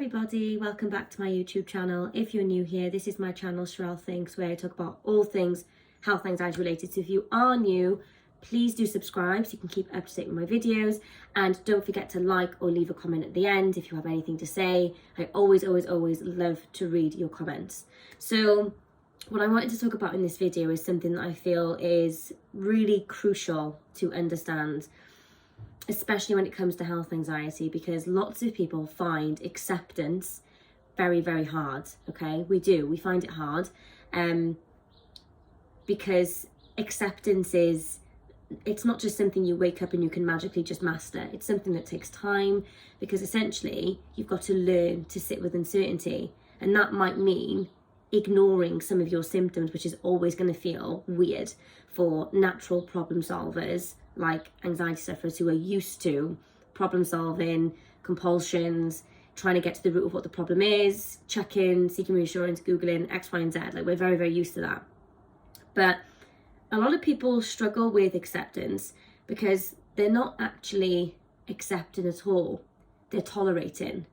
everybody, welcome back to my YouTube channel. If you're new here, this is my channel Sherelle Thinks, where I talk about all things health anxiety related. So if you are new, please do subscribe so you can keep up to date with my videos, and don't forget to like or leave a comment at the end if you have anything to say. I always love to read your comments. So what I wanted to talk about in this video is something that I feel is really crucial to understand, especially when it comes to health anxiety, because lots of people find acceptance very hard. Okay, we find it hard because acceptance it's not just something you wake up and you can magically just master. It's something that takes time, because essentially you've got to learn to sit with uncertainty, and that might mean ignoring some of your symptoms, which is always going to feel weird for natural problem solvers like anxiety sufferers who are used to problem solving, compulsions, trying to get to the root of what the problem is, checking, seeking reassurance, Googling X, Y, and Z. Like, we're very used to that. But a lot of people struggle with acceptance because they're not actually accepting at all. They're tolerating.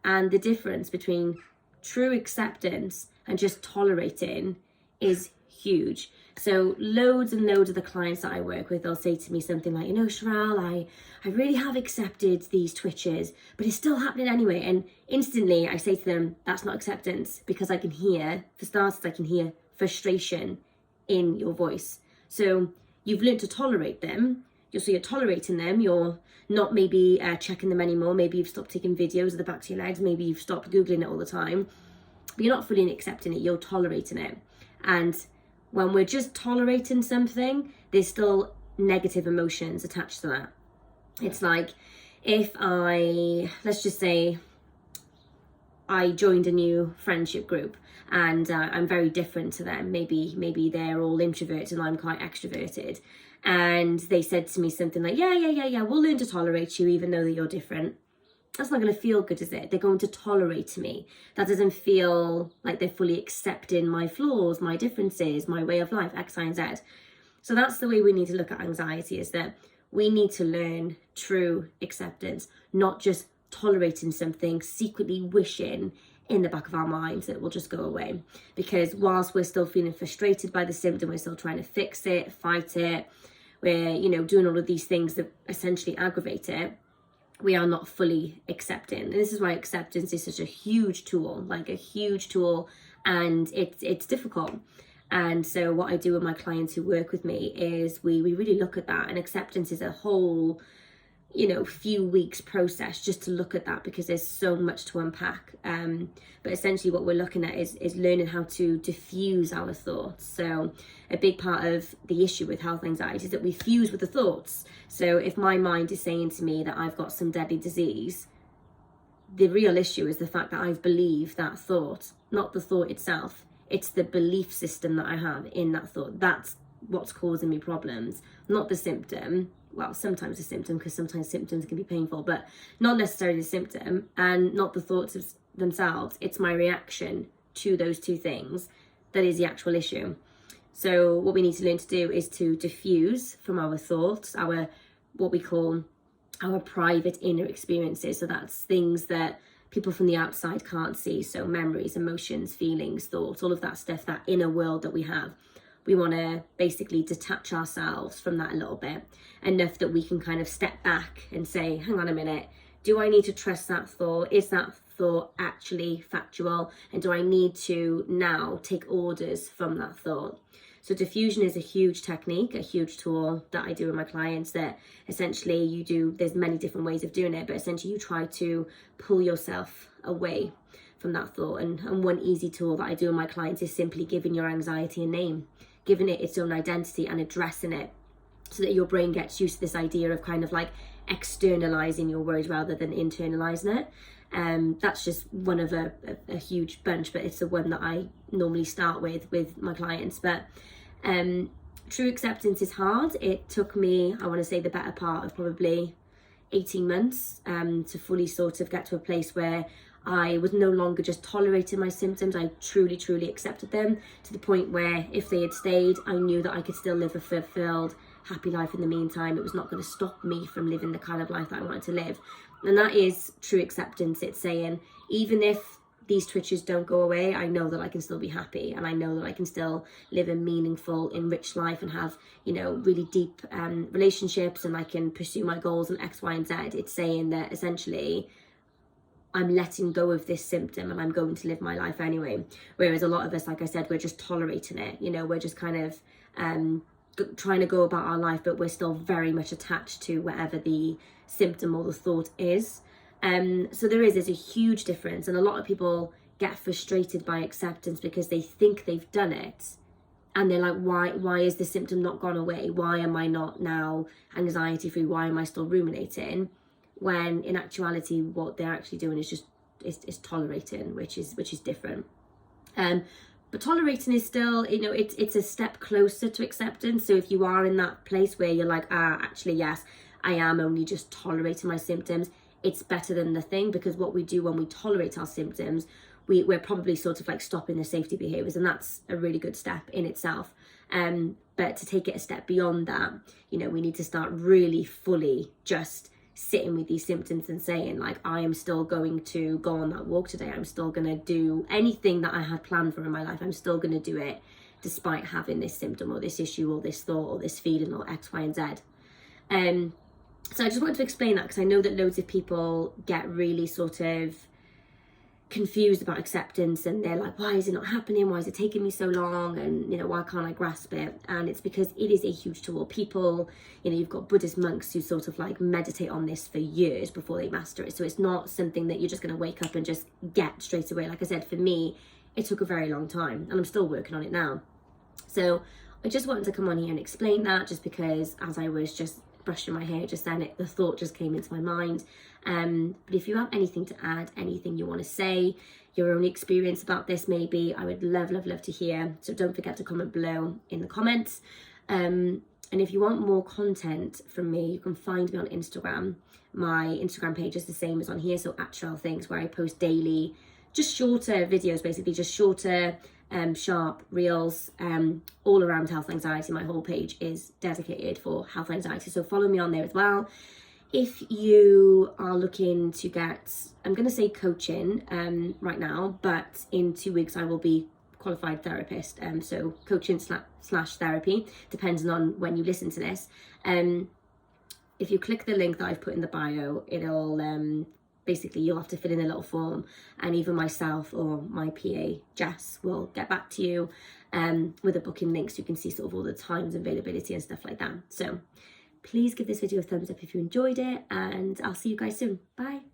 And the difference between true acceptance and just tolerating is huge. So loads and loads of the clients that I work with, they'll say to me something like, Sherelle, I really have accepted these twitches, but it's still happening anyway. And instantly I say to them, that's not acceptance, because I can hear, for starters, I can hear frustration in your voice. So you've learned to tolerate them. So you're tolerating them. You're not maybe checking them anymore. Maybe you've stopped taking videos of the backs of your legs. Maybe you've stopped Googling it all the time. But you're not fully accepting it. You're tolerating it. And when we're just tolerating something, there's still negative emotions attached to that. It's like if let's just say I joined a new friendship group and I'm very different to them. Maybe they're all introverts and I'm quite extroverted. And they said to me something like, yeah, we'll learn to tolerate you even though that you're different. That's not going to feel good, is it? They're going to tolerate me. That doesn't feel like they're fully accepting my flaws, my differences, my way of life, X, Y, and Z. So that's the way we need to look at anxiety, is that we need to learn true acceptance, not just tolerating something, secretly wishing in the back of our minds that it will just go away. Because whilst we're still feeling frustrated by the symptom, we're still trying to fix it, fight it, we're, doing all of these things that essentially aggravate it, we are not fully accepting. And this is why acceptance is such a huge tool, and it's difficult. And so what I do with my clients who work with me is we really look at that, and acceptance is a whole few weeks process just to look at that, because there's so much to unpack. But essentially what we're looking at is learning how to diffuse our thoughts. So a big part of the issue with health anxiety is that we fuse with the thoughts. So if my mind is saying to me that I've got some deadly disease, the real issue is the fact that I've believed that thought, not the thought itself. It's the belief system that I have in that thought. That's what's causing me problems, not the symptom. Well, sometimes the symptom, because sometimes symptoms can be painful, but not necessarily the symptom, and not the thoughts themselves. It's my reaction to those two things that is the actual issue. So what we need to learn to do is to diffuse from our thoughts, what we call our private inner experiences. So that's things that people from the outside can't see. So memories, emotions, feelings, thoughts, all of that stuff, that inner world that we have. We want to basically detach ourselves from that a little bit, enough that we can kind of step back and say, hang on a minute, do I need to trust that thought? Is that thought actually factual? And do I need to now take orders from that thought? So diffusion is a huge technique, a huge tool that I do with my clients, that essentially there's many different ways of doing it, but essentially you try to pull yourself away from that thought. And one easy tool that I do with my clients is simply giving your anxiety a name, giving it its own identity and addressing it, so that your brain gets used to this idea of kind of like externalizing your worries rather than internalizing it. That's just one of a huge bunch, but it's the one that I normally start with my clients. But true acceptance is hard. It took me, I want to say, the better part of probably 18 months to fully sort of get to a place where I was no longer just tolerating my symptoms. I truly accepted them, to the point where if they had stayed, I knew that I could still live a fulfilled, happy life in the meantime. It was not going to stop me from living the kind of life that I wanted to live. And that is true acceptance. It's saying, even if these twitches don't go away, I know that I can still be happy, and I know that I can still live a meaningful, enriched life and have, you know, really deep relationships, and I can pursue my goals and X, Y, and Z. It's saying that essentially I'm letting go of this symptom and I'm going to live my life anyway. Whereas a lot of us, like I said, we're just tolerating it. You know, we're just kind of trying to go about our life, but we're still very much attached to whatever the symptom or the thought is. So there's a huge difference, and a lot of people get frustrated by acceptance because they think they've done it, and they're like, why is the symptom not gone away? Why am I not now anxiety free? Why am I still ruminating? When in actuality, what they're actually doing is just is tolerating, which is different. But tolerating is still, you know, it's a step closer to acceptance. So if you are in that place where you're like, actually, yes, I am only just tolerating my symptoms, it's better than nothing, because what we do when we tolerate our symptoms, we're probably sort of like stopping the safety behaviors, and that's a really good step in itself. But to take it a step beyond that, you know, we need to start really fully just sitting with these symptoms and saying, like, I am still going to go on that walk today. I'm still going to do anything that I had planned for in my life. I'm still going to do it despite having this symptom or this issue or this thought or this feeling or X, Y, and Z. So I just wanted to explain that, because I know that loads of people get really sort of confused about acceptance, and they're like, why is it not happening? Why is it taking me so long? And, you know, why can't I grasp it? And it's because it is a huge tool. People, you know, you've got Buddhist monks who sort of like meditate on this for years before they master it. So it's not something that you're just going to wake up and just get straight away. Like I said, for me, it took a very long time, and I'm still working on it now. So I just wanted to come on here and explain that, just because as I was just brushing my hair just then, the thought just came into my mind. But if you have anything to add, anything you want to say, your own experience about this maybe, I would love to hear. So don't forget to comment below in the comments. And if you want more content from me, you can find me on Instagram. My Instagram page is the same as on here, so @TrellThings, where I post daily, just shorter videos, basically just shorter sharp reels, all around health anxiety. My whole page is dedicated for health anxiety, so follow me on there as well. If you are looking to get, I'm going to say coaching right now, but in 2 weeks I will be qualified therapist, so coaching slash therapy, depending on when you listen to this. If you click the link that I've put in the bio, it'll basically, you'll have to fill in a little form, and either myself or my PA Jess will get back to you with a booking link, so you can see sort of all the times, availability and stuff like that. So please give this video a thumbs up if you enjoyed it, and I'll see you guys soon. Bye.